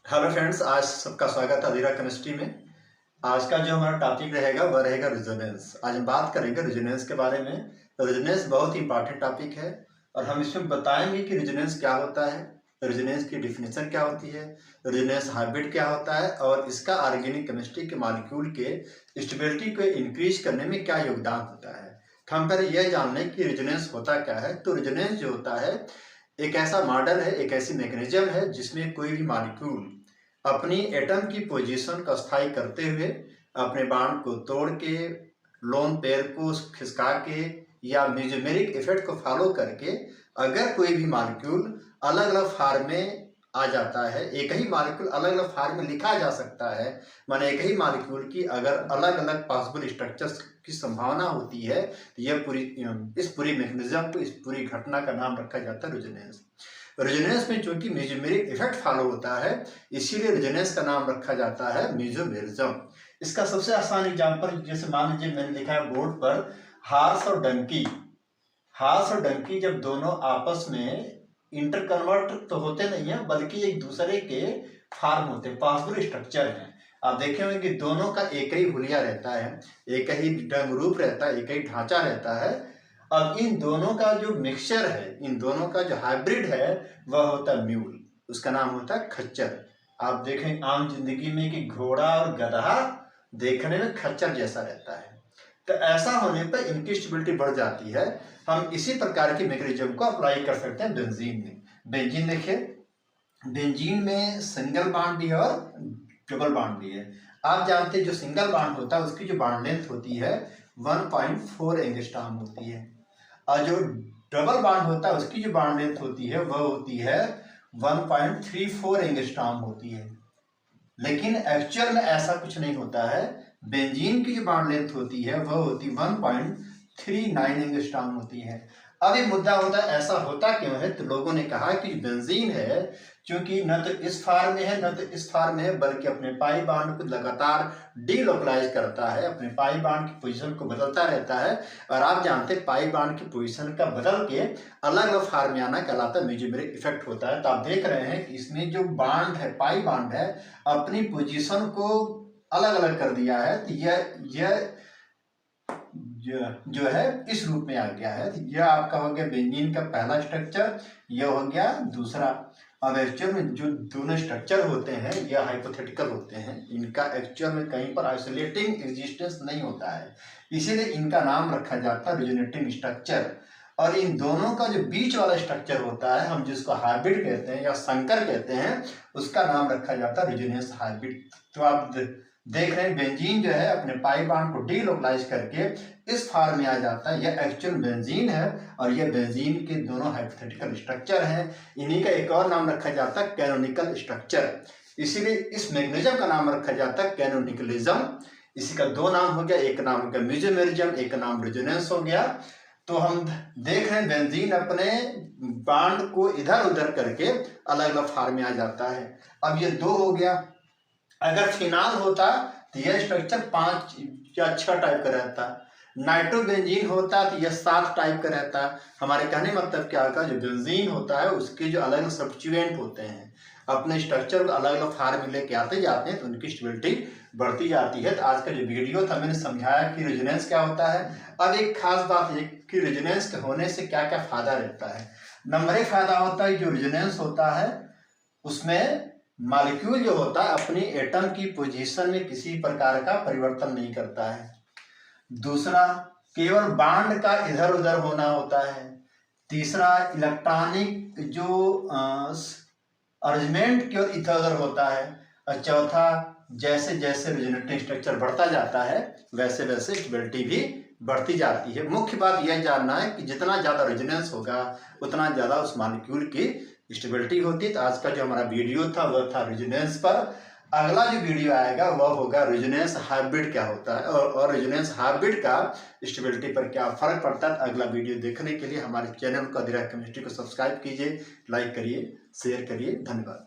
Hello friends, आज सबका स्वागत है अधीरा केमिस्ट्री में। आज का जो हमारा टॉपिक रहेगा वह रहेगा रेजोनेंस। आज हम बात करेंगे रेजोनेंस के बारे में। तो रेजोनेंस बहुत ही इंपॉर्टेंट टॉपिक है और हम इसमें बताएंगे कि रेजोनेंस क्या होता है, रेजोनेंस की डेफिनेशन क्या होती है, रेजोनेंस हाइब्रिड क्या होता है और इसका ऑर्गेनिक केमिस्ट्री के मॉलिक्यूल के स्टेबिलिटी को इंक्रीज करने में क्या योगदान होता है। तो हम पहले यह जान लें कि रेजोनेंस होता क्या है। तो रेजोनेंस जो होता है एक ऐसा मॉडल है, एक ऐसी मैकेनिज्म है जिसमें कोई भी मॉलिक्यूल अपनी एटम की पोजीशन को स्थायी करते हुए अपने बॉन्ड को तोड़ के, लोन पेयर को खिसका के या मेसोमेरिक इफेक्ट को फॉलो करके अगर कोई भी मॉलिक्यूल अलग अलग फॉर्म में आ जाता है, एक ही मॉलिक्यूल अलग अलग फॉर्म में लिखा जा सकता है, माने एक ही मॉलिक्यूल की अगर अलग अलग पॉसिबल स्ट्रक्चर्स की संभावना होती है, तो यह इस पूरी मैकेनिज्म को, इस पूरी घटना का नाम रखा जाता है रेजोनेंस। रेजोनेंस में चूंकि मेसोमेरिक इफेक्ट फॉलो होता है, इसीलिए रेजोनेंस का नाम रखा जाता है मेसोमेरिज्म। इसका सबसे आसान एग्जांपल जैसे मान लीजिए मैंने लिखा है बोर्ड पर हॉर्स और डंकी। हॉर्स और डंकी जब दोनों आपस में इंटरकन्वर्ट तो होते नहीं है, बल्कि एक दूसरे के फॉर्म होते हैं, पॉसिबल स्ट्रक्चर हैं। आप देखे होंगे कि दोनों का एक ही हुलिया रहता है, एक ही डंग रूप रहता है, एक ही ढांचा रहता है। अब इन दोनों का जो मिक्सचर है, इन दोनों का जो हाइब्रिड है, वह होता है म्यूल, उसका नाम होता है खच्चर। आप देखें आम जिंदगी में कि घोड़ा और गधा देखने में खच्चर जैसा रहता है, तो ऐसा होने पर इनकी स्टेबिलिटी बढ़ जाती है। हम इसी प्रकार की मैकेनिज्म को अप्लाई कर सकते हैं बेंजीन में। बेंजीन देखिए, बेंजीन में सिंगल बॉन्ड भी है और डबल बॉन्ड भी है। आप जानते हैं जो सिंगल बॉन्ड होता है उसकी जो बॉन्ड लेंथ होती है 1.4 एंगस्ट्रॉम होती है, और जो डबल बॉन्ड होता है उसकी जो बॉन्ड लेंथ होती है वह होती है 1.34 एंगस्ट्रॉम होती है। लेकिन एक्चुअल में ऐसा कुछ नहीं होता है। बेंजीन की जो बॉन्ड लेंथ होती है वह होती 1.39 एंगस्ट्रॉम होती है। अब ये मुद्दा होता है ऐसा होता क्यों है, तो लोगों ने कहा कि बेंजीन है क्योंकि न तो इस फार्म में है न तो इस फार्म में है, बल्कि अपने पाई बॉन्ड को लगातार डीलोकलाइज करता है, अपने पाई बॉन्ड की पोजीशन को बदलता रहता है। और आप जानते हैं पाई बॉन्ड की पोजीशन का बदल के अलग अलग फार्म में आना कहलाता है मेसोमेरिक इफेक्ट होता है। तो आप देख रहे हैं कि इसमें जो बॉन्ड है, पाई बॉन्ड है, अपनी पोजीशन को अलग अलग कर दिया है। तो यह जो है इस रूप में आ गया है। तो यह आपका हो गया बेंजीन का पहला स्ट्रक्चर, यह हो गया दूसरा। अब एक्चुअल में जो दोनों स्ट्रक्चर होते हैं यह हाइपोथेटिकल होते हैं, इनका एक्चुअल में कहीं पर आइसोलेटिंग एग्जिस्टेंस नहीं होता है, इसीलिए इनका नाम रखा जाता है रेजोनेटिंग स्ट्रक्चर। और इन दोनों का जो बीच वाला स्ट्रक्चर होता है, हम जिसको हाइब्रिड कहते हैं या संकर कहते हैं, उसका नाम रखा जाता है रेजोनेंस हाइब्रिड। तो आप देख रहे हैं बेंजीन जो है अपने पाई बॉन्ड को डीलोकलाइज करके इस फॉर्म में आ जाता है, यह एक्चुअल बेंजीन है और यह बेंजीन के दोनों हाइपोथेटिकल स्ट्रक्चर हैं। इन्हीं का एक और नाम रखा जाता है कैनोनिकल स्ट्रक्चर, इसीलिए इस मैकेनिज्म का नाम रखा जाता है कैनोनिकलिज्म। इसी का दो नाम हो गया, एक नाम हो गया मेसोमेरिज्म, एक नाम रेजोनेंस हो गया। तो हम देख रहे हैं बेंजीन अपने बॉन्ड को इधर उधर करके अलग अलग फॉर्म में आ जाता है। अब ये दो हो गया। अगर फिनाल होता तो यह स्ट्रक्चर 5 या 6 टाइप का रहता, नाइट्रोबेंजीन होता तो यह 7 टाइप का रहता। हमारे कहने मतलब क्या होगा, जो बेंजीन होता है उसके जो अलग अलग सब्स्टिट्यूएंट होते हैं अपने स्ट्रक्चर को अलग अलग फॉर्म में लेके आते जाते हैं, तो उनकी स्टेबिलिटी बढ़ती जाती है। तो आज का जो वीडियो था मैंने समझाया कि रेजोनेंस क्या होता है। अब एक खास बात ये कि रेजोनेंस के होने से क्या क्या फायदा रहता है। नंबर 1 फायदा होता है जो रेजोनेंस होता है उसमें मॉलिक्यूल जो होता है अपनी एटम की पोजीशन में किसी प्रकार का परिवर्तन नहीं करता है। दूसरा, केवल बॉन्ड का इधर उधर होना होता है। तीसरा, इलेक्ट्रॉनिक जो अरेंजमेंट केवल इधर उधर होता है। और चौथा, जैसे जैसे रेजोनेटिंग स्ट्रक्चर बढ़ता जाता है वैसे वैसे स्टेबिलिटी भी बढ़ती जाती है। मुख्य बात यह जानना है कि जितना ज़्यादा रेजोनेंस होगा उतना ज़्यादा उस मॉलिक्यूल की स्टेबिलिटी होती है। तो आज का जो हमारा वीडियो था वह था रेजोनेंस पर। अगला जो वीडियो आएगा वह होगा रेजोनेंस हाइब्रिड क्या होता है और रेजोनेंस हाइब्रिड का स्टेबिलिटी पर क्या फर्क पड़ता है। अगला वीडियो देखने के लिए हमारे चैनल को अधीरा केमिस्ट्री को सब्सक्राइब कीजिए, लाइक करिए, शेयर करिए। धन्यवाद।